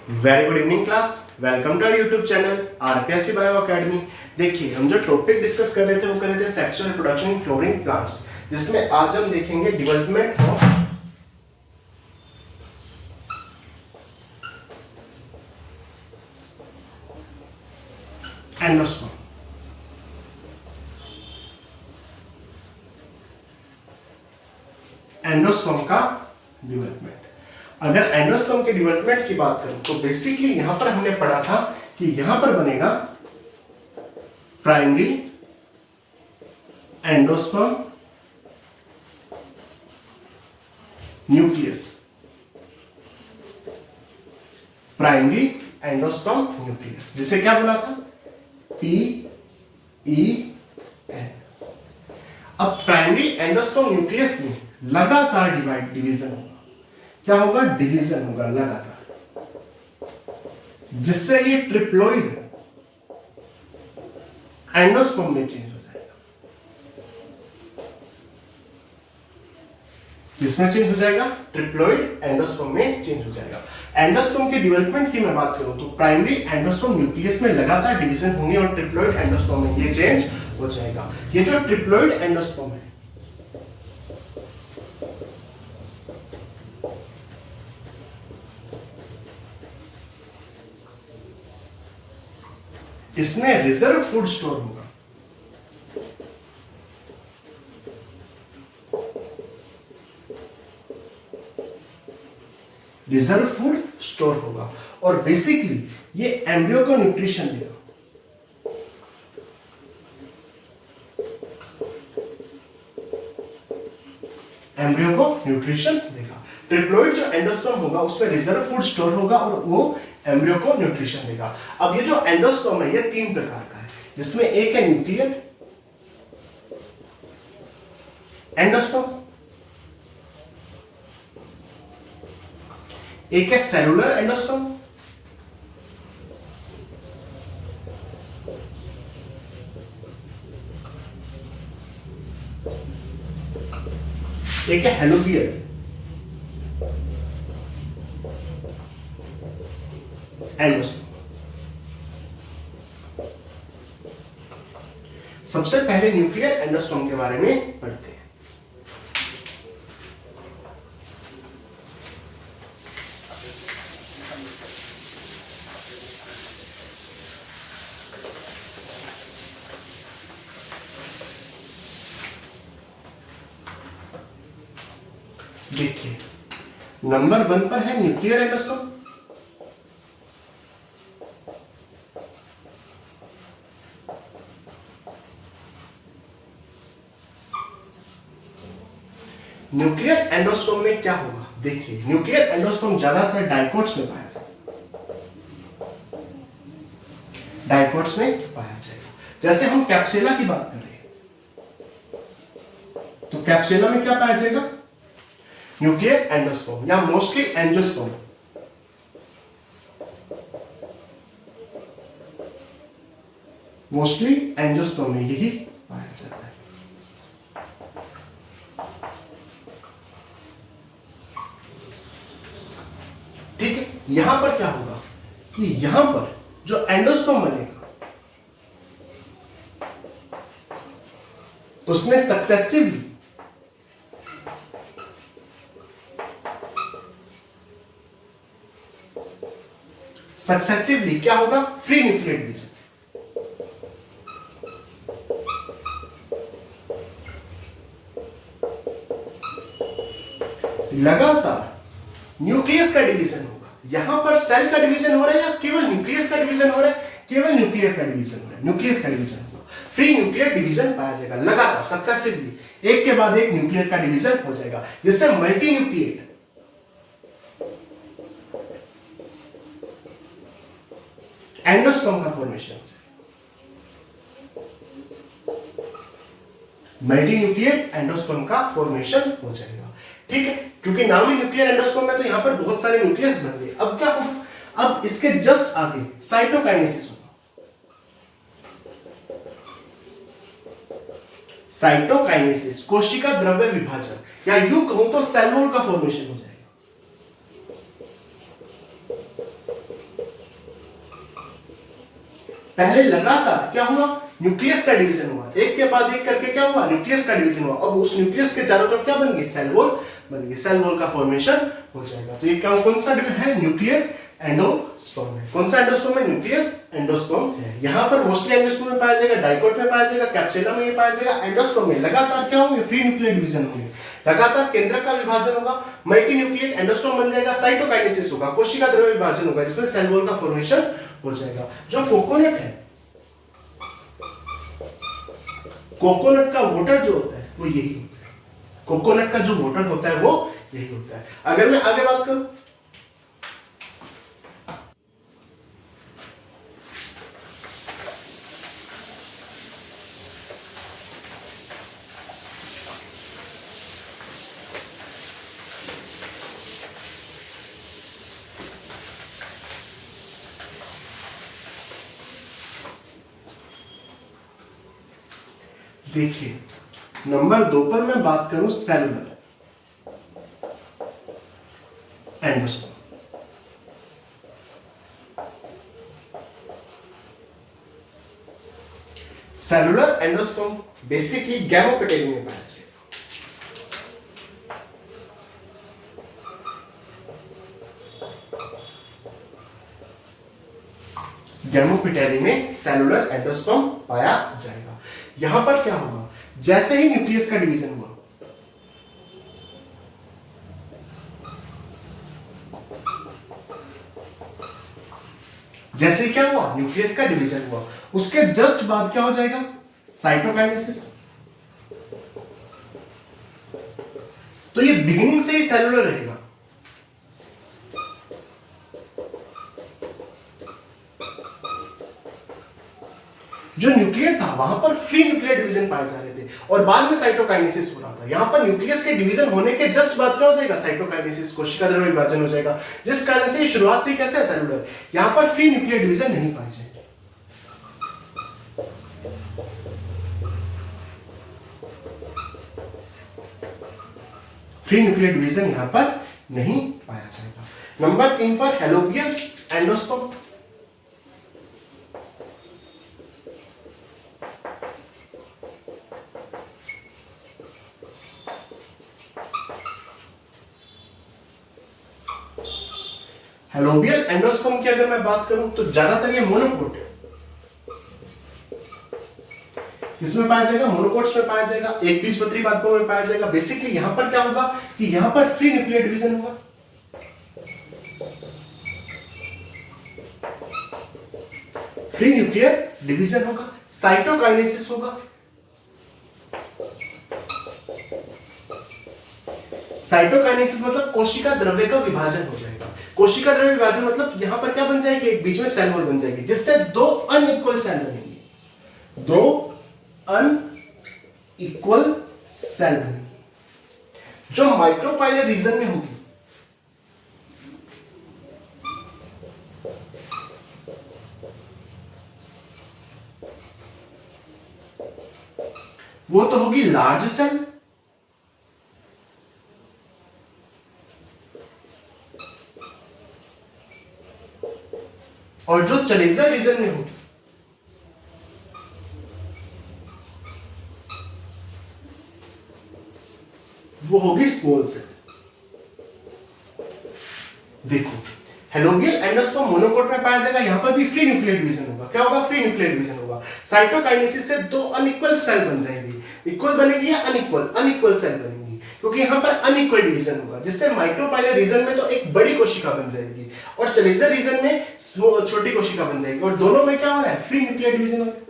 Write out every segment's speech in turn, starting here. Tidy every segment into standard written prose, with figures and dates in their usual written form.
Very good evening class. Welcome to our YouTube channel RPSC bio academy. देखिए, हम जो topic discuss कर रहे थे वो कर रहे थे sexual reproduction in flooring plants, जिसमें आज हम देखेंगे डेवलपमेंट ऑफ एंडोस्पर्म। एंडोस्पर्म का डेवलपमेंट। अगर एंडोस्पर्म के डेवलपमेंट की बात करूं तो बेसिकली यहां पर हमने पढ़ा था कि यहां पर बनेगा primary endosperm nucleus. Primary endosperm nucleus जिसे क्या बोला था, PEN। अब प्राइमरी एंडोस्पर्म न्यूक्लियस में लगातार डिवीजन होगा। क्या होगा? डिवीजन होगा लगातार, जिससे ये ट्रिप्लोइड एंडोस्पर्म में चेंज हो जाएगा। किसमें चेंज हो जाएगा? ट्रिप्लोइड एंडोस्पर्म में चेंज हो जाएगा। एंडोस्पर्म की डेवलपमेंट की मैं बात करूं तो प्राइमरी एंडोस्पर्म न्यूक्लियस में लगातार डिवीजन होंगे और ट्रिप्लोइड एंडोस्पर्म में ये चेंज हो जाएगा। ये जो ट्रिप्लोइड एंडोस्पर्म है, इसमें रिजर्व फूड स्टोर होगा। रिजर्व फूड स्टोर होगा और बेसिकली ये एम्ब्रियो को न्यूट्रिशन देगा। एम्ब्रियो को न्यूट्रिशन देगा। ट्रिप्लोइड जो एंडोस्पर्म होगा उसमें रिजर्व फूड स्टोर होगा और वो एम्ब्रियो को न्यूट्रिशन देगा। अब ये जो एंडोस्पर्म है ये 3 प्रकार का है, जिसमें एक है न्यूक्लियर एंडोस्पर्म, एक है सेलुलर एंडोस्पर्म, एक है हेलोबियल एंडोस्पर्म। सबसे पहले न्यूक्लियर एंडोस्पर्म के बारे में पढ़ते हैं। देखिए, नंबर 1 पर है न्यूक्लियर एंडोस्पर्म। न्यूक्लियर एंडोस्पर्म में क्या होगा? देखिए, न्यूक्लियर एंडोस्पर्म ज्यादातर डाइकोट्स में पाया जाएगा। डाइकोट्स में पाया जाएगा। जैसे हम कैप्सुला की बात कर रहे हैं तो कैप्सुला में क्या पाया जाएगा? न्यूक्लियर एंडोस्पर्म या मोस्टली एंजियोस्पर्म। मोस्टली एंजियोस्पर्म में यही पाया जाता है। ठीक है, यहां पर क्या होगा कि यहां पर जो एंडोस्पर्म बनेगा उसमें सक्सेसिवली क्या होगा? Free nuclear division. लगातार न्यूक्लियस का डिवीजन होगा। यहां पर सेल का डिवीजन हो रहा है या केवल न्यूक्लियस का डिवीजन हो रहा है? केवल न्यूक्लियर का डिवीजन हो रहा है। न्यूक्लियस का डिवीजन होगा, फ्री न्यूक्लियर डिवीजन पाया जाएगा। लगातार सक्सेसिवली एक के बाद एक न्यूक्लियर का डिवीजन हो जाएगा, जिससे मल्टी न्यूक्लिएट एंडोस्पर्म का फॉर्मेशन हो जाएगा। मल्टी न्यूक्लिएट एंडोस्पर्म का फॉर्मेशन हो जाएगा। ठीक है, क्योंकि नाम ही न्यूक्लियर एंडोस्पर्म है तो यहां पर बहुत सारे न्यूक्लियस बन गए। अब क्या होगा? अब इसके जस्ट आगे साइटोकाइनेसिस होगा। साइटोकाइनेसिस कोशिका द्रव्य विभाजन, या यूं कहूं तो सेल वॉल का फॉर्मेशन हो जाएगा। पहले लगातार क्या हुआ, न्यूक्लियस का डिवीजन हुआ, एक के बाद एक करके क्या हुआ, न्यूक्लियस का डिवीजन हुआ। अब उस न्यूक्लियस के चारों तरफ क्या बन गई, सेल वॉल बन गई, सेल वॉल का फॉर्मेशन हो जाएगा। तो ये क्या, कौन सा है, न्यूक्लियर एंडोस्पर्म है। कौन सा एंडोस्पर्म है, न्यूक्लियस एंडोस्पर्म है। यहाँ पर मोस्टली एंडोस्पर्म में पाया जाएगा, डाइकोट में पाया जाएगा, कैप्सुला में ये पाया जाएगा। एंडोस्पर्म में लगातार क्या होंगे, फ्री न्यूक्लियर डिवीजन होंगे, लगातार केंद्र का विभाजन होगा, मल्टी न्यूक्लिएट एंडोस्पर्म बन जाएगा, साइटोकाइनेसिस होगा, कोशिका द्रव्य विभाजन होगा, जिसमें सेल वॉल का फॉर्मेशन हो जाएगा। जो कोकोनट है, कोकोनट का वोटर जो होता है वो यही होता है, कोकोनट का जो वोटर होता है वो यही होता है। अगर मैं आगे बात करूं, देखिए नंबर 2 पर मैं बात करूं cellular endosperm. Cellular endosperm basically gamopetalae में पाया जाएगा। गैमोपेटेली में सेलुलर एंडोस्पर्म पाया जाएगा। यहां पर क्या होगा, जैसे ही न्यूक्लियस का डिवीजन हुआ, जैसे ही क्या हुआ, न्यूक्लियस का डिवीजन हुआ, उसके जस्ट बाद क्या हो जाएगा, साइटोकाइनेसिस। तो ये बिगिनिंग से ही सेलुलर रहेगा। जो न्यूक्लियर था वहां पर फ्री न्यूक्लियर डिवीजन पाए जा रहे थे और बाद में साइटोकाइनेसिस हो रहा था। यहां पर न्यूक्लियस के डिवीजन होने के जस्ट बाद क्या हो जाएगा, साइटोकाइनेसिस, कोशिका द्रव्य विभाजन हो जाएगा, जिस कारण से शुरुआत से कैसे है सेलुलर, यहां पर फ्री न्यूक्लियर डिवीजन नहीं पाए जाएंगे। फ्री न्यूक्लियर डिवीजन यहां पर नहीं पाया जाएगा। नंबर 3 पर हेलोबियल एंडोस्पर्म। हेलोबियल एंडोस्पर्म की अगर मैं बात करूं तो ज्यादातर ये मोनोकोट है। इसमें पाया जाएगा, मोनोकोट्स में पाया जाएगा, एक बीजपत्री पादपों में पाया जाएगा। बेसिकली यहां पर क्या होगा कि यहां पर फ्री न्यूक्लियर डिवीजन होगा, फ्री न्यूक्लियर डिवीजन होगा, साइटोकाइनेसिस होगा। साइटोकाइनेसिस मतलब कोशिका द्रव्य का विभाजन हो जाएगा। कोशिका द्रव्य विभाजन मतलब यहां पर क्या बन जाएगी, एक बीच में सेल वॉल बन जाएगी, जिससे दो अनइक्वल सेल बनेंगे, दो अनइक्वल सेल बनेंगी, जो माइक्रोपाइलर रीजन में होगी। वो तो होगी लार्ज सेल, और जो चलेजर रीजन में होगी वो होगी स्मॉल सेल। देखो हेलोबियल एंडोस्पर्म मोनोकोट में पाया जाएगा, यहां पर भी फ्री न्यूक्लियर डिवीजन होगा। क्या होगा, फ्री न्यूक्लियर डिवीजन होगा। साइटोकाइनेसिस से दो अनइक्वल सेल बन जाएंगी, इक्वल बनेगी या अनइक्वल, अनइक्वल सेल बनेगी, क्योंकि यहां पर अनइक्वल डिवीजन होगा, जिससे माइक्रोपाइलर रीजन में तो एक बड़ी कोशिका बन जाएगी और चलेजर रीजन में छोटी कोशिका बन जाएगी, और दोनों में क्या हो रहा है, फ्री न्यूक्लियर डिवीजन हो रहा है।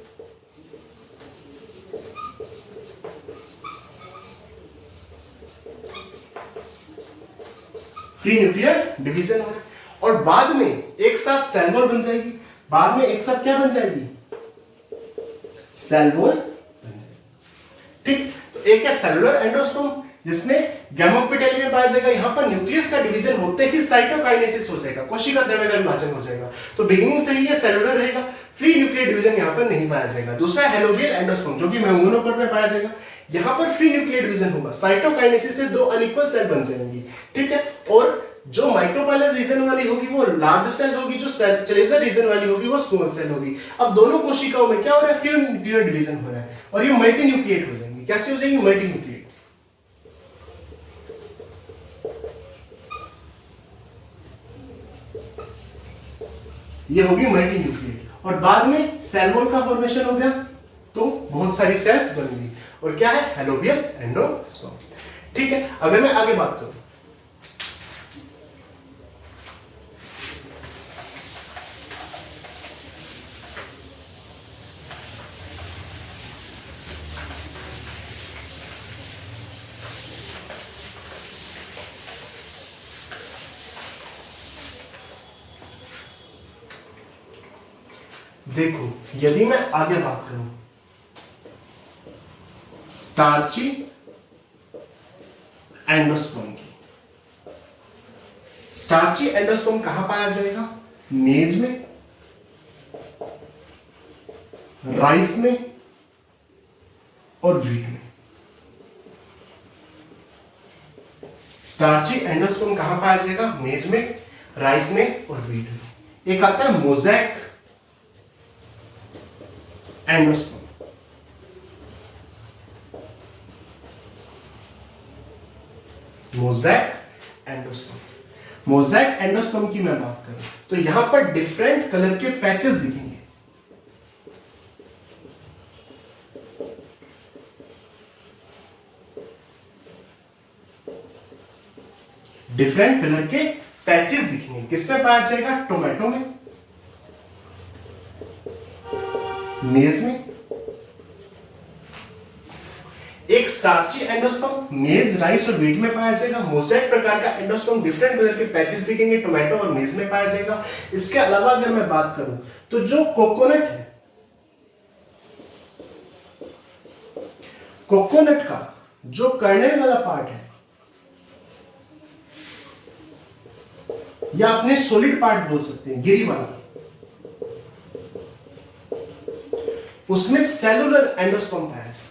फ्री न्यूक्लियर डिवीजन हो रहा है, और बाद में एक साथ सेल वॉल बन जाएगी। बाद में एक साथ क्या बन जाएगी, सेल वॉल बन जाएगी। ठीक, तो एक है सेलुलर एंडोस्पर्म, जिसमें गैमोपेटेली में पाया जाएगा। यहां पर न्यूक्लियस का डिवीजन होते ही साइटोकाइनेसिस हो जाएगा, कोशिका द्रव्य का विभाजन हो जाएगा। तो बिगिनिंग से ही ये सेलुलर रहेगा, फ्री न्यूक्लियर डिवीजन यहां पर नहीं पाया जाएगा। दूसरा हेलोबियल एंडोस्पर्म, जो कि मोनोकोट में पाया जाएगा। यहां पर फ्री न्यूक्लियर डिवीजन होगा, साइटोकाइनेसिस से दो अनइक्वल सेल बन जाएंगी। ठीक है, और जो माइक्रोपाइलर रीजन वाली होगी वो लार्ज सेल होगी, जो चलेजर रीजन वाली होगी वो स्मॉल सेल होगी। अब दोनों कोशिकाओं में क्या हो रहा है, फ्री न्यूक्लियर डिवीजन हो रहा है और ये मल्टी न्यूक्लिएट हो जाएंगी। कैसे हो जाएंगी, मल्टी न्यूक्लिएट। ये होगी मल्टी न्यूक्लिएट और बाद में सेल वॉल का फॉर्मेशन हो गया तो बहुत सारी सेल्स बनेंगी और क्या है, हेलोबियल एंडोस्पर्म। ठीक है, अगर मैं आगे बात करूं, देखो यदि मैं आगे बात करूं स्टार्ची एंडोस्पर्म की, स्टार्ची एंडोस्पर्म कहां पाया जाएगा, मेज में, राइस में और व्हीट में। स्टार्ची एंडोस्पर्म कहां पाया जाएगा, मेज में, राइस में और व्हीट में। एक आता है mosaic endosperm. Mosaic endosperm, mosaic endosperm की मैं बात करूं तो यहां पर डिफरेंट कलर के पैचेस दिखेंगे। डिफरेंट कलर के पैचेस दिखेंगे। किसमें पाया जाएगा, टोमेटो में, मेज में। एक स्टार्ची एंडोस्पर्म मेज, राइस और व्हीट में पाया जाएगा। मोज़ेक प्रकार का एंडोस्पर्म डिफरेंट कलर के पैचेस दिखेंगे, टोमेटो और मेज में पाया जाएगा। इसके अलावा अगर मैं बात करूं तो जो कोकोनट है, कोकोनट का जो कर्नेल वाला पार्ट है या अपने सॉलिड पार्ट बोल सकते हैं, गिरी वाला, उसमें सेलुलर एंडोस्पर्म पाया जाता है।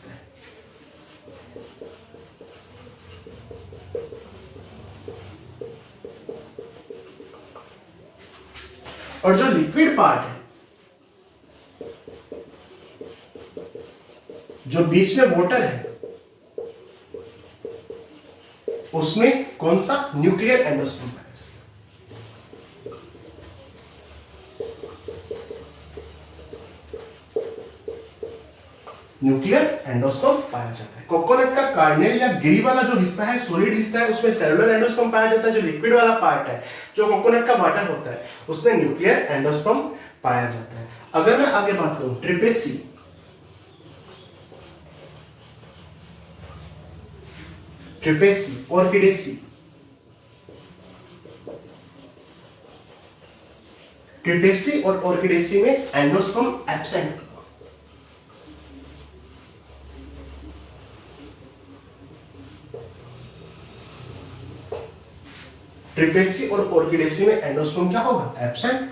और जो लिक्विड पार्ट है, जो बीच में वाटर है, उसमें कौन सा, न्यूक्लियर एंडोस्पर्म पाया जाता है। न्यूक्लियर एंडोस्पर्म पाया जाता है। कोकोनट का कार्नेल या गिरी वाला जो हिस्सा है, सॉलिड हिस्सा है, उसमें सेलुलर एंडोस्पर्म पाया जाता है। जो लिक्विड वाला पार्ट है, जो कोकोनट का वाटर होता है, उसमें न्यूक्लियर एंडोस्पर्म पाया जाता है। अगर मैं आगे बात करूं ट्रिपेसी, ट्रिपेसी, ऑर्किडेसी, ट्रिपेसी और ऑर्किडेसी में एंडोस्पर्म एब्सेंट। ट्रिपेसी और ऑर्किडेसी में एंडोस्पर्म क्या होगा, एब्सेंट।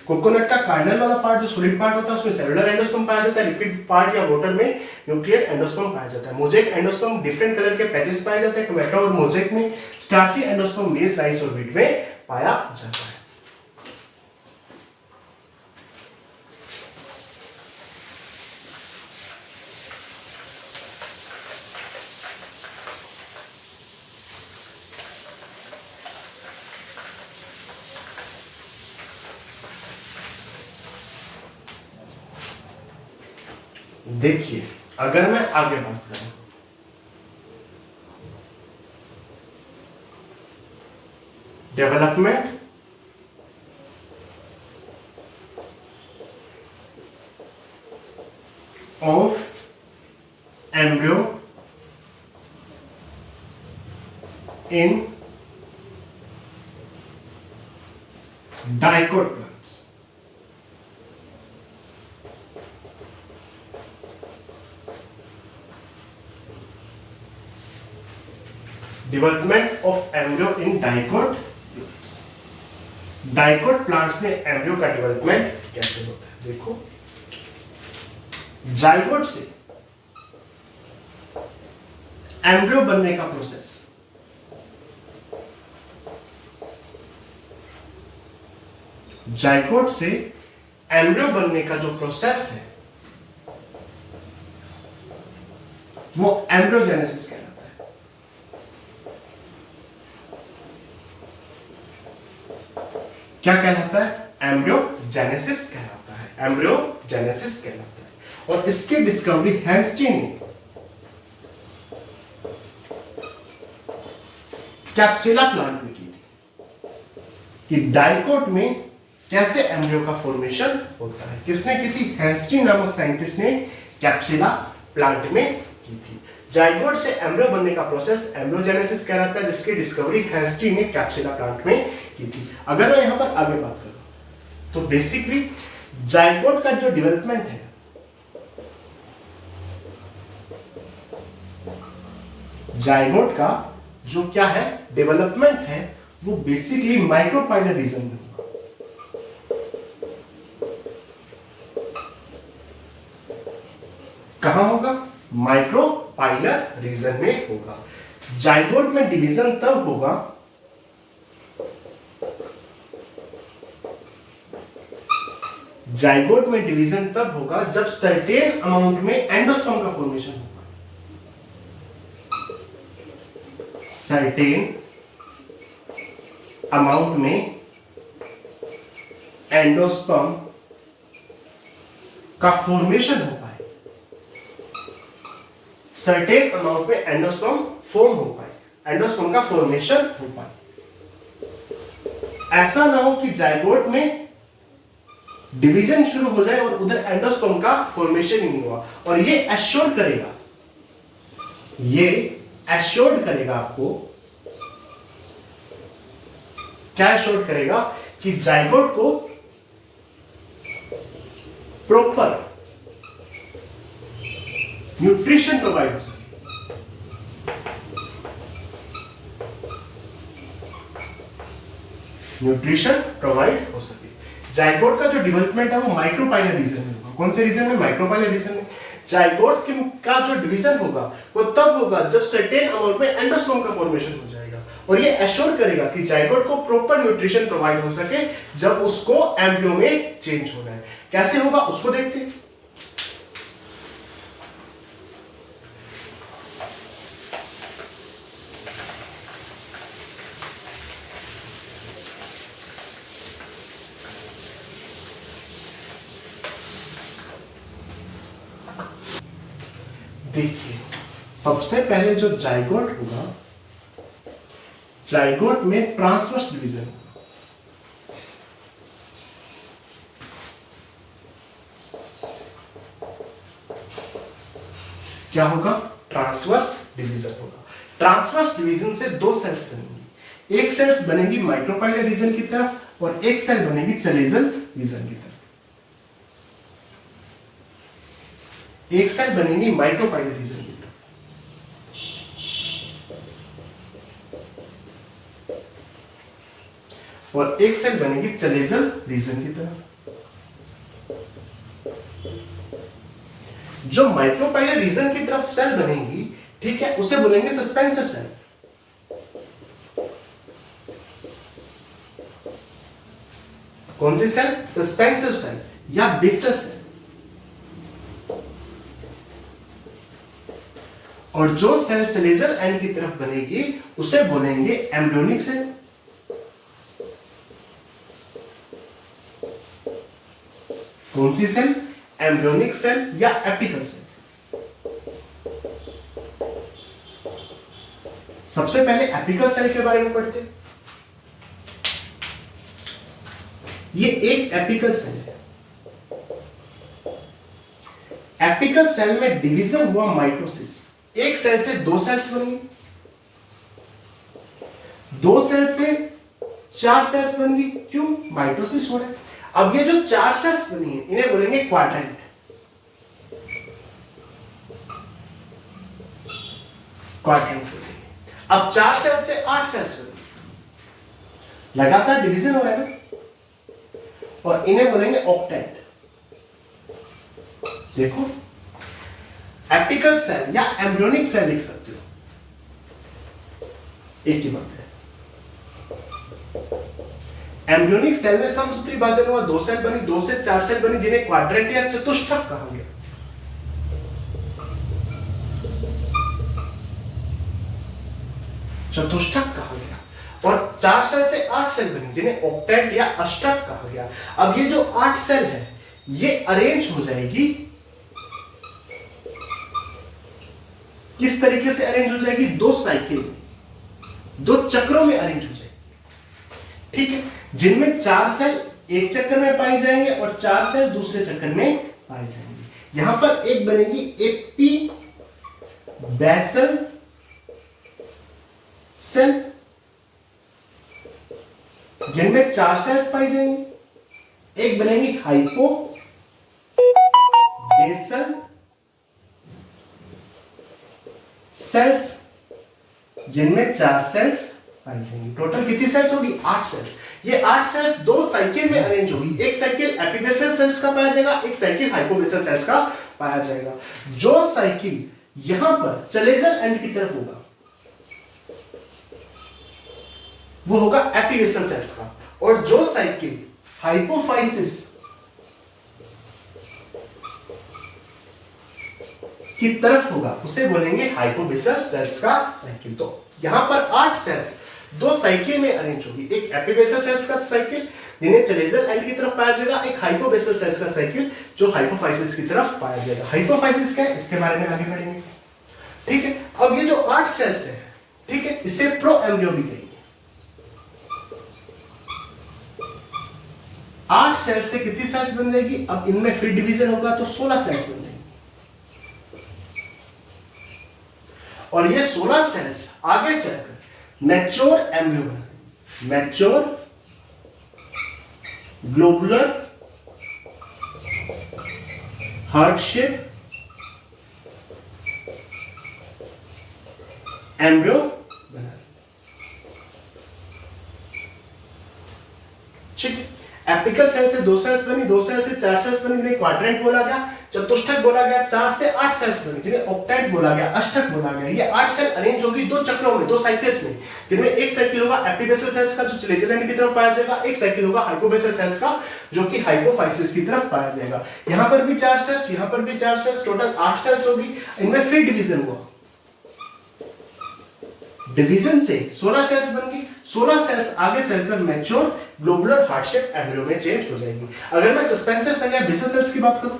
कोकोनट का कार्नेल वाला पार्ट जो सॉलिड पार्ट होता है, उसमें सेलुलर एंडोस्पर्म पाया जाता है। लिक्विड पार्ट या वाटर में न्यूक्लियर एंडोस्पर्म पाया जाता है। मोज़ेक एंडोस्पर्म डिफरेंट कलर के पैचेस पाए जाते हैं, टोमेटो और मोज़ेक में। स्टार्ची एंडोस्पर्म मेज, राइस और व्हीट में पाया जाता है। देखिए अगर मैं आगे बात करूं, development of embryo in dicot plants, development of embryo in dicot plants. Dicot plants में एम्ब्रियो का डेवलपमेंट कैसे होता है, देखो जाइगोट से एम्ब्रियो बनने का प्रोसेस, जाइगोट से एम्ब्रियो बनने का जो प्रोसेस है वो एम्ब्रियोजेनेसिस कहलाता है। क्या कहलाता है? एम्ब्रियोजेनेसिस कहलाता है। एम्ब्रियोजेनेसिस कहलाता है। और इसकी डिस्कवरी हैंस्टीन ने कैप्सुला प्लांट में की थी कि डाइकोट में कैसे एम्ब्रियो का फॉर्मेशन होता है। किसने की थी? हैंस्टीन नामक साइंटिस्ट ने कैप्सुला प्लांट में की थी। जाइगोट से एम्ब्रियो बनने का प्रोसेस एम्ब्रियोजेनेसिस कहलाता है, जिसकी डिस्कवरी हैंस्टीन ने कैप्सुला प्लांट में की थी। अगर मैं यहां पर आगे बात करूं तो बेसिकली जाइगोट का जो डेवलपमेंट है जाइगोट का जो क्या है डेवलपमेंट है वो बेसिकली माइक्रोपाइलर रीजन में होगा। कहां होगा? माइक्रोपाइलर रीजन में होगा। जाइगोट में डिवीजन तब होगा जाइगोट में डिवीजन तब होगा जब सर्टेन अमाउंट में एंडोस्पर्म का फॉर्मेशन होगा। सर्टेन अमाउंट में एंडोस्पर्म का फॉर्मेशन हो पाए, सर्टेन अमाउंट में एंडोस्पर्म फॉर्म हो पाए, एंडोस्पर्म का फॉर्मेशन हो पाए। ऐसा ना हो कि जाइगोट में डिवीजन शुरू हो जाए और उधर एंडोस्पर्म का फॉर्मेशन ही नहीं हुआ। और ये एश्योर करेगा आपको, क्या एश्योर करेगा? कि जाइगोट को प्रॉपर न्यूट्रिशन प्रोवाइड हो सके। न्यूट्रिशन प्रोवाइड हो सके। जाइगोट का जो डेवलपमेंट है वो माइक्रोपाइलर रीजन में होगा। कौन से रीजन में? माइक्रोपाइलर रीजन में। जाइगोट का जो डिवीजन होगा वो तब होगा जब सर्टेन अमाउंट में एंडोस्पर्म का फॉर्मेशन हो जाएगा। और ये एश्योर करेगा कि जाइगोट को प्रॉपर न्यूट्रिशन प्रोवाइड हो सके जब उसको एम्ब्रियो में चेंज होना है। कैसे होगा उसको देखते हैं। देखिए, सबसे पहले जो जाइगोट होगा, जाइगोट में ट्रांसवर्स डिवीजन होगा। क्या होगा? ट्रांसवर्स डिवीजन होगा। ट्रांसवर्स डिवीजन से दो सेल्स बनेंगी। एक सेल्स बनेगी माइक्रोपाइलर रीजन की तरफ और एक सेल बनेगी चलेजल रीजन की तरफ। एक सेल बनेगी माइक्रोपाइलर रीजन की तरफ और एक सेल बनेगी चलेजल रीजन की तरफ। जो माइक्रोपाइलर रीजन की तरफ सेल बनेगी, ठीक है, उसे बोलेंगे सस्पेंसर सेल। कौन सी सेल? सस्पेंसर सेल या बेसल सेल। और जो सेल चलेजल एंड की तरफ बनेगी उसे बोलेंगे एम्ब्रियोनिक सेल। कौन सी सेल? एम्ब्रियोनिक सेल या एपिकल सेल। सबसे पहले एपिकल सेल के बारे में पढ़ते हैं। ये एक एपिकल सेल है। एपिकल सेल में डिवीजन हुआ माइटोसिस। एक सेल से दो सेल्स बनी, दो सेल से चार सेल्स बन गई। क्यों? माइटोसिस हो रहा है। अब ये जो चार सेल्स बनी है इन्हें बोलेंगे क्वाड्रेंट। क्वाड्रेंट बोलेंगे। अब चार सेल से आठ सेल्स बनी, लगातार डिवीजन हो रहा है ना, और इन्हें बोलेंगे ऑक्टेंट। देखो, एपिकल सेल या एम्ब्रियोनिक सेल लिख सकते हो, एक ही बात है। एम्ब्रियोनिक सेल में समसूत्री विभाजन हुआ, 2 सेल बनी, 2 से 4 सेल बनी, जिन्हें क्वाड्रेंट या चतुष्टक कहा गया। चतुष्टक कहा गया। और 4 सेल से 8 सेल बनी, जिन्हें ऑक्टेट या अष्टक कहा गया। अब ये जो 8 सेल है ये अरेंज हो जाएगी, किस तरीके से अरेंज हो जाएगी? 2 साइकिल में, 2 चक्रों में अरेंज हो जाएगी, ठीक है, जिनमें 4 सेल एक चक्कर में पाए जाएंगे और 4 सेल दूसरे चक्कर में पाए जाएंगे। यहां पर एक बनेगी एपी बेसल सेल, जिनमें 4 सेल्स पाई जाएंगी। एक बनेगी हाइपो बेसल सेल्स, जिनमें 4 सेल्स पाई जाएंगी। टोटल कितनी सेल्स होगी? 8 सेल्स। ये 8 सेल्स 2 साइकिल में अरेंज होगी। एक साइकिल एपीबेसल सेल्स का पाया जाएगा, एक साइकिल हाइपोबेसल सेल्स का पाया जाएगा। जो साइकिल यहां पर चलेजल एंड की तरफ होगा वो होगा एपीबेसल सेल्स का, और जो साइकिल हाइपोफाइसिस की तरफ होगा उसे बोलेंगे हाइपोबेसल सेल्स का साइकिल। तो यहां पर 8 सेल्स 2 साइकिल में अरेंज होगी, एक एपीबेसल सेल्स का साइकिल जिन्हें चलेजल एंड की तरफ पाया जाएगा, एक हाइपोबेसल सेल्स का साइकिल जो हाइपोफाइसिस की तरफ पाया जाएगा। हाइपोफाइसिस क्या है इसके बारे में आगे पढ़ेंगे, ठीक है। अब ये जो 8 सेल्स है, ठीक है, इसे प्रो एम्ब्रियो भी कहेंगे। 8 सेल्स से कितनी सेल्स बन जाएगी? अब इनमें फिर डिवीजन होगा तो 16 सेल्स बन जाएंगी, और ये 16 सेल्स आगे चलकर मैच्योर एम्ब्रियो बनाएंगे। Mature globular heart shape embryo बनाएंगे, ठीक है। एपिकल सेल से 2 सेल्स बनी, 2 सेल से 4 सेल्स बनी, जिन्हें क्वाड्रेंट बोला गया, चतुष्टक बोला गया। 4 से 8 सेल्स बनी, जिन्हें ऑक्टेट बोला गया, अष्टक बोला गया। ये 8 सेल अरेंज होगी 2 चक्रों में, 2 साइकिल्स में, जिनमें एक साइकिल होगा एपीबेसल सेल्स का जो चलेजल एंड की तरफ पाया जाएगा, एक साइकिल होगा हाइपोबेसल सेल्स का जो कि हाइपोफाइसिस की तरफ पाया जाएगा। यहां पर भी 4 सेल्स, यहां पर भी 4 सेल्स, टोटल 8 सेल्स होगी। इनमें फिर डिवीजन हुआ, डिवीजन से 16 सेल्स बन गई। 16 सेल्स आगे चलकर mature globular heart shape embryo में चेंज हो जाएगी। अगर मैं सस्पेंसर सेल या बेसल सेल्स की बात करूं,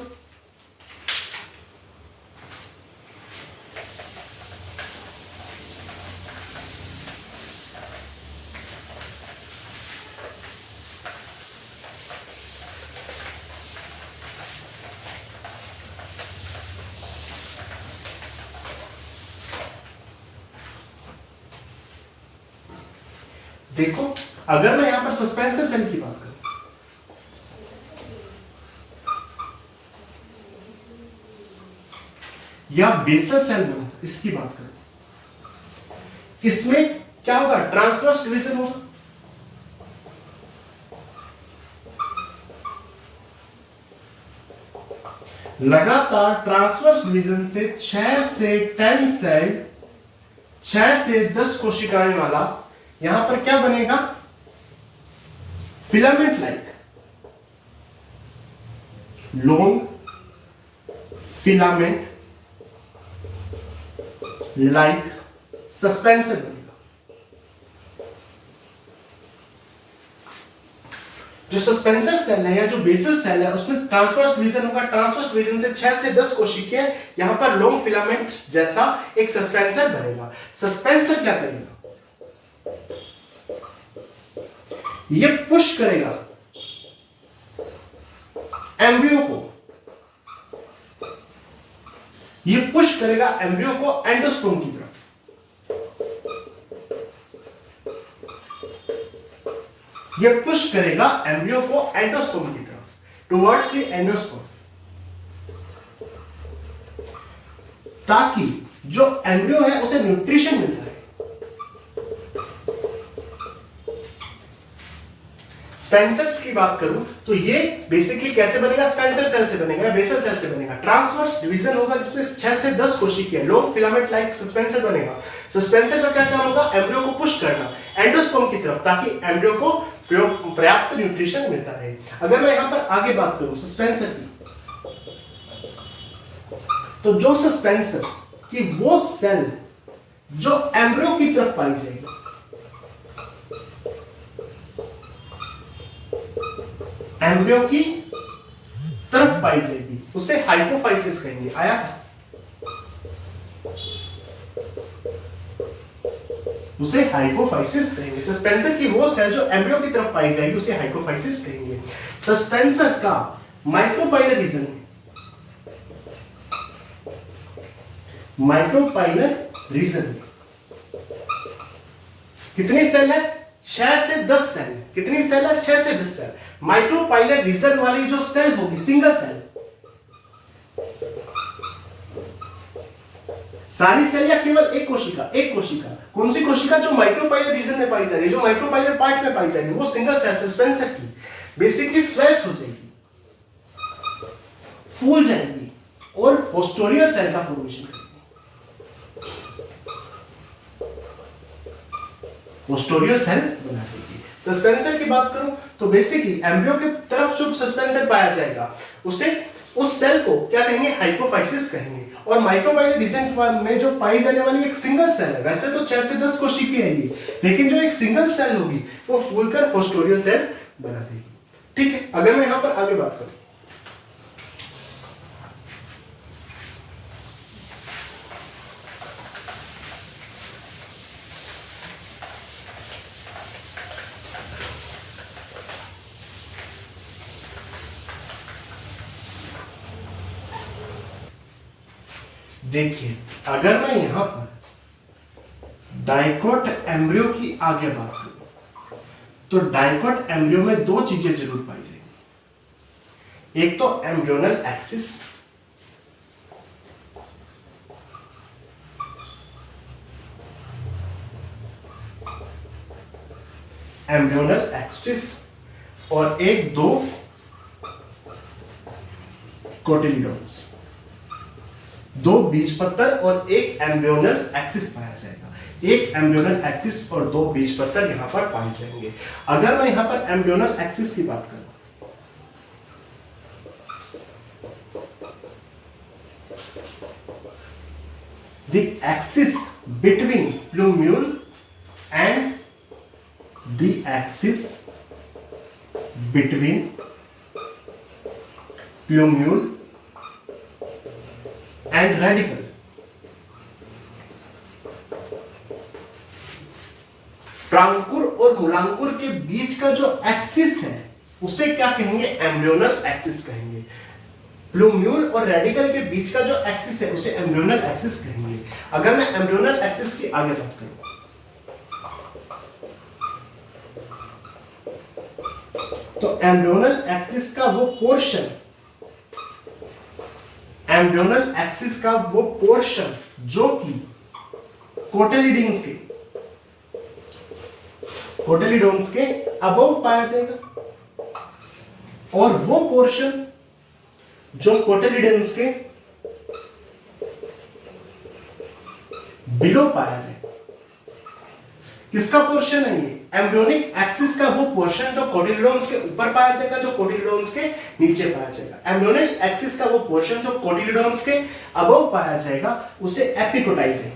देखो, अगर मैं यहां पर सस्पेंसर सेल की बात करूं, या बेसल सेल बना, इसकी बात करूं, इसमें क्या होगा? ट्रांसवर्स डिवीजन होगा। लगातार ट्रांसवर्स डिवीजन से 6 से 10 सेल, 6 से 10 कोशिकाएं वाला यहां पर क्या बनेगा? Filament like, long filament like suspensor बनेगा। जो सस्पेंसर सेल है या जो बेसल सेल है उसमें ट्रांसवर्स डिवीजन होगा। ट्रांसवर्स डिवीजन से 6 से 10 कोशिकाएं, यहां पर लॉन्ग फिलामेंट जैसा एक सस्पेंसर बनेगा। सस्पेंसर क्या करेगा? ये पुश करेगा एम्ब्रियो को, ये पुश करेगा एम्ब्रियो को एंडोस्पर्म की तरफ। ये पुश करेगा एम्ब्रियो को एंडोस्पर्म की तरफ, टुवर्ड्स द एंडोस्पर्म, ताकि जो एम्ब्रियो है उसे न्यूट्रिशन मिलता है। स्पेंसर्स की बात करूं तो ये बेसिकली कैसे बनेगा? स्पेंसर सेल से बनेगा, बेसल सेल से बनेगा। ट्रांसवर्स डिवीजन होगा जिसमें 6 से 10 कोशिकाएं, लॉन्ग फिलामेंट लाइक सस्पेंसर बनेगा। सस्पेंसर का क्या काम होगा? एम्ब्रियो को पुश करना एंडोस्पर्म की तरफ, ताकि एम्ब्रियो को पर्याप्त न्यूट्रिशन मिलता रहे। अगर मैं यहां पर आगे बात करूं सस्पेंसर की, तो जो सस्पेंसर की वो सेल जो एम्ब्रियो की तरफ पाई जाएगी, एम्ब्रियो की तरफ पाई जाएगी, उसे हाइपोफाइसिस कहेंगे। आया था, उसे हाइपोफाइसिस कहेंगे। सस्पेंसर की वो सेल जो एम्ब्रियो की तरफ पाई जाएगी उसे हाइपोफाइसिस कहेंगे। सस्पेंसर का माइक्रोपाइलर रीजन में, माइक्रोपाइलर रीजन में कितनी सेल है? 6 से 10 सेल। कितनी सेल है? 6 से 10 सेल। माइक्रोपाइलर रीजन वाली जो सेल होगी, सिंगल सेल, सारी सेल या केवल एक कोशिका? एक कोशिका। कौन सी कोशिका? जो माइक्रोपाइलर रीजन में पाई जा रही है, जो माइक्रोपाइलर पार्ट में पाई जा रही है, वो सिंगल सेल सस्पेंसर की बेसिकली स्वेल्स हो जाएगी, फूल जाएगी और पोस्टोरियल सेल का फॉर्मेशन करेगी। पोस्टोरियल सेल बना देगी। सस्पेंसर की बात करूं तो बेसिकली एम्ब्रियो की तरफ जो सस्पेंसर पाया जाएगा उसे, उस सेल को क्या कहेंगे? हाइपोफाइसिस कहेंगे। और माइक्रोपाइलर रीजन में जो पाई जाने वाली एक सिंगल सेल है, वैसे तो 6 से 10 कोशिकाएं आएगी, लेकिन जो एक सिंगल सेल होगी वो फूलकर पोस्टोरियल सेल बना देगी। ठीक है, अगर मैं यहां पर आगे बात करूं, देखिए, अगर मैं यहां पर डाइकोट एम्ब्रियो की आगे बात करूं तो डाइकोट एम्ब्रियो में दो चीजें जरूर पाई जाएंगी। एक तो एम्ब्रियोनल एक्सिस, एम्ब्रियोनल एक्सिस, और एक दो कोटिलिडोन्स, दो बीजपत्तर और एक एम्ब्रियोनल एक्सिस पाया जाएगा। एक एम्ब्रियोनल एक्सिस और दो बीजपत्तर यहां पर पाए जाएंगे। अगर मैं यहां पर एम्ब्रियोनल एक्सिस की बात करूं the axis between plumule and the axis between plumule and radical, प्रांकुर और मूलांकुर के बीच का जो एक्सिस है उसे क्या कहेंगे? एम्ब्रियोनल एक्सिस कहेंगे। प्लूम्यूल और रेडिकल के बीच का जो एक्सिस है उसे एम्ब्रियोनल एक्सिस कहेंगे। अगर मैं एम्ब्रियोनल एक्सिस की आगे बात करूं तो एम्ब्रियोनल एक्सिस का वो पोर्शन, एम्ब्रियोनल एक्सिस का वो पोर्शन जो कि कोटिलिडोन्स के अबव पाया जाएगा, और वो पोर्शन जो कोटिलिडोन्स के बिलो पाया जाएगा। किसका पोर्शन है ये? एम्ब्रियोनिक एक्सिस का वो पोर्शन जो कोटिलिडोन्स के ऊपर पाया जाएगा, जो कोटिलिडोन्स के नीचे पाया जाएगा। एम्ब्रियोनिक एक्सिस का वो पोर्शन जो कोटिलिडोन्स के अबव पाया जाएगा उसे एपिकोटाइल कहेंगे।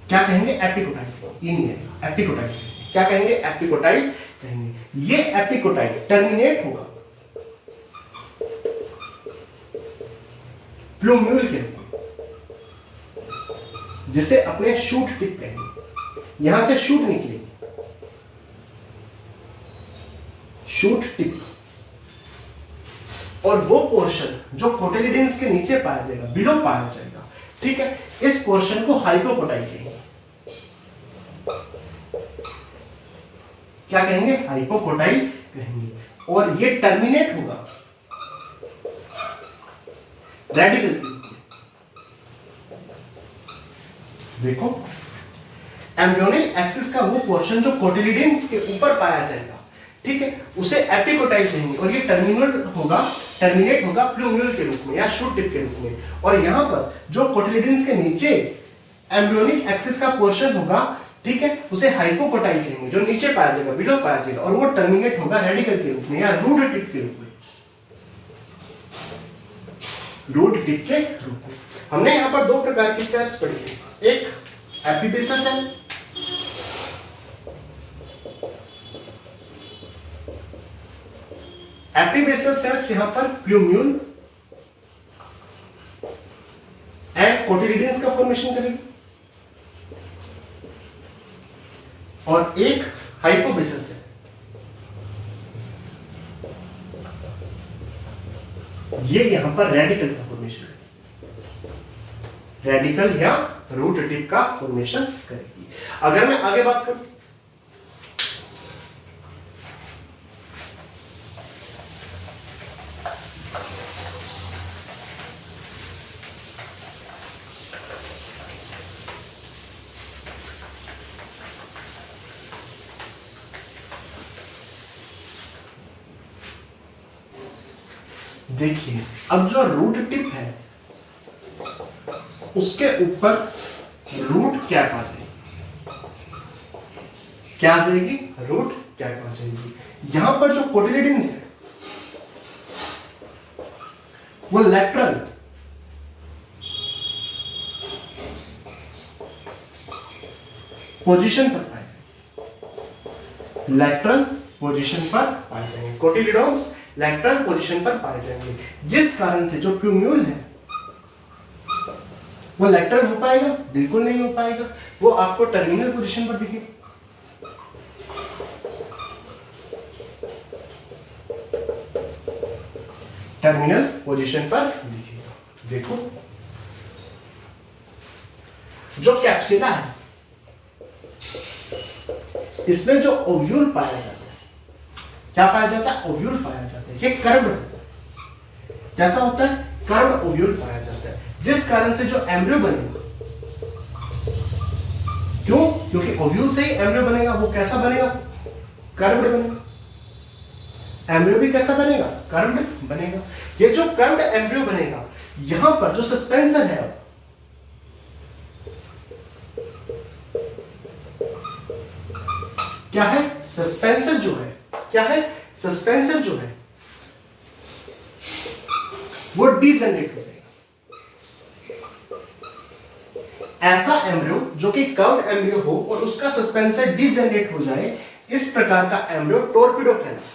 क्या कहेंगे? एपिकोटाइल। ये नहीं आएगा, एपिकोटाइल। क्या कहेंगे? एपिकोटाइल कहेंगे। ये एपिकोटाइल टर्मिनेट होगा प्लूम्यूल के रूप में, जिसे अपने शूट टिप कहेंगे। यहां से शूट निकलेगी, शूट टिप, और वो पोर्शन जो कोटिलिडोन्स के नीचे पाया जाएगा, बिलो पाया जाएगा, ठीक है, इस पोर्शन को हाइपोकोटाइल कहेंगे। क्या कहेंगे? हाइपोकोटाइल कहेंगे। और ये टर्मिनेट होगा रेडिकल के रूप में। देखो, एम्ब्रियोनिक एक्सिस का वो पोर्शन जो कोटिलिडोन्स के ऊपर पाया जाएगा, ठीक है, उसे एपिकोटाइल कहेंगे। और ये टर्मिनेट होगा प्लूम्यूल के रूप में या शूट टिप के रूप में। और यहां पर जो कोटिलिडोन्स के नीचे एम्ब्रियोनिक एक्सिस का पोर्शन होगा ठीक है, उसे हाइपोकोटाइल कहेंगे, जो नीचे पाया जाएगा, बिलो पाया जाएगा, और वो टर्मिनेट होगा रेडिकल के रूप में या रूट टिप के रूप में, रूट टिप के रूप में। हमने यहां पर दो प्रकार की सेल्स पढ़ी थी, एक एपिबेसल सेल, एपिबेसल सेल्स यहां पर प्लूम्यूल एंड कोटिलिडन्स का फॉर्मेशन करेगी, और एक हाइपोबेसल सेल, ये यहां पर रेडिकल का फॉर्मेशन है, रेडिकल या रूट टिप का फॉर्मेशन करेगी। अगर मैं आगे बात करूं, देखिए अब जो रूट टिप है उसके ऊपर रूट कैप आ जाएगी, क्या आ जाएगी, रूट कैप आ जाएगी। यहां पर जो कोटिलिडन्स है वो लैटरल पोजीशन पर पाए जाएंगे, लैटरल पोजीशन पर पाए जाएंगे, कोटिलिडन्स लैटरल पोजीशन पर पाए जाएंगे, जिस कारण से जो प्लूम्यूल है वो लैटरल हो पाएगा, बिल्कुल नहीं हो पाएगा, वो आपको टर्मिनल पोजीशन पर दिखेगा। टर्मिनल पोजीशन पर दिखेगा। देखो जो कैप्सिला है इसमें जो ओव्यूल पाया जाता है, क्या पाया जाता है, ओव्यूल पाया जाता है, ये कर्व्ड होता है, कैसा होता है, कर्व्ड ओव्यूल पाया जाता है, जिस कारण से जो एम्ब्रियो बनेगा, क्यों, क्योंकि ओव्यूल से ही एम्ब्रियो बनेगा, वो कैसा बनेगा, कर्व्ड बनेगा, एम्ब्रियो भी कैसा बनेगा, कर्व्ड बनेगा। ये जो कर्व्ड एम्ब्रियो बनेगा, यहां पर जो सस्पेंसर है, अब क्या है, सस्पेंसर जो है, क्या है, सस्पेंसर जो है वो डीजनरेट हो जाएगा। ऐसा एम्ब्रियो जो कि कर्व्ड एम्ब्रियो हो और उसका सस्पेंसर डीजनरेट हो जाए, इस प्रकार का एम्ब्रियो टोर्पिडो कहलाता है।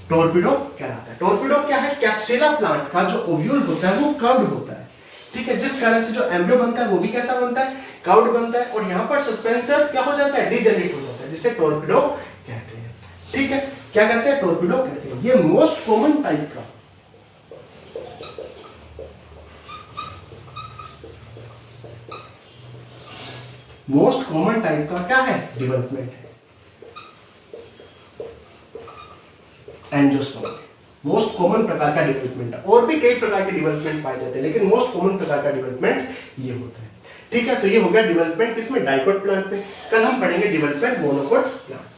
टोर्पिडो कहलाता है। टोर्पिडो क्या है, कैप्सुला प्लांट का जो ओव्यूल होता है वो कर्व्ड होता है, ठीक है, जिस कारण से जो एम्ब्रियो बनता है वो भी कैसा बनता है, कर्व्ड बनता है, और यहां पर सस्पेंसर क्या हो जाता है, डीजनरेट हो जाता है, जिसे टोर्पिडो कहते हैं। ठीक है, क्या कहते हैं, टोर्पिडो कहते हैं। ये मोस्ट कॉमन टाइप का क्या है, डेवलपमेंट है, एंजियोस्पर्म, मोस्ट कॉमन प्रकार का डेवलपमेंट है। और भी कई प्रकार के डेवलपमेंट पाए जाते हैं, लेकिन मोस्ट कॉमन प्रकार का डेवलपमेंट ये होता है। ठीक है, तो ये हो गया डेवलपमेंट किसमें, डाइकोट प्लांट पे। कल हम पढ़ेंगे डेवलपमेंट मोनोकोट प्लांट।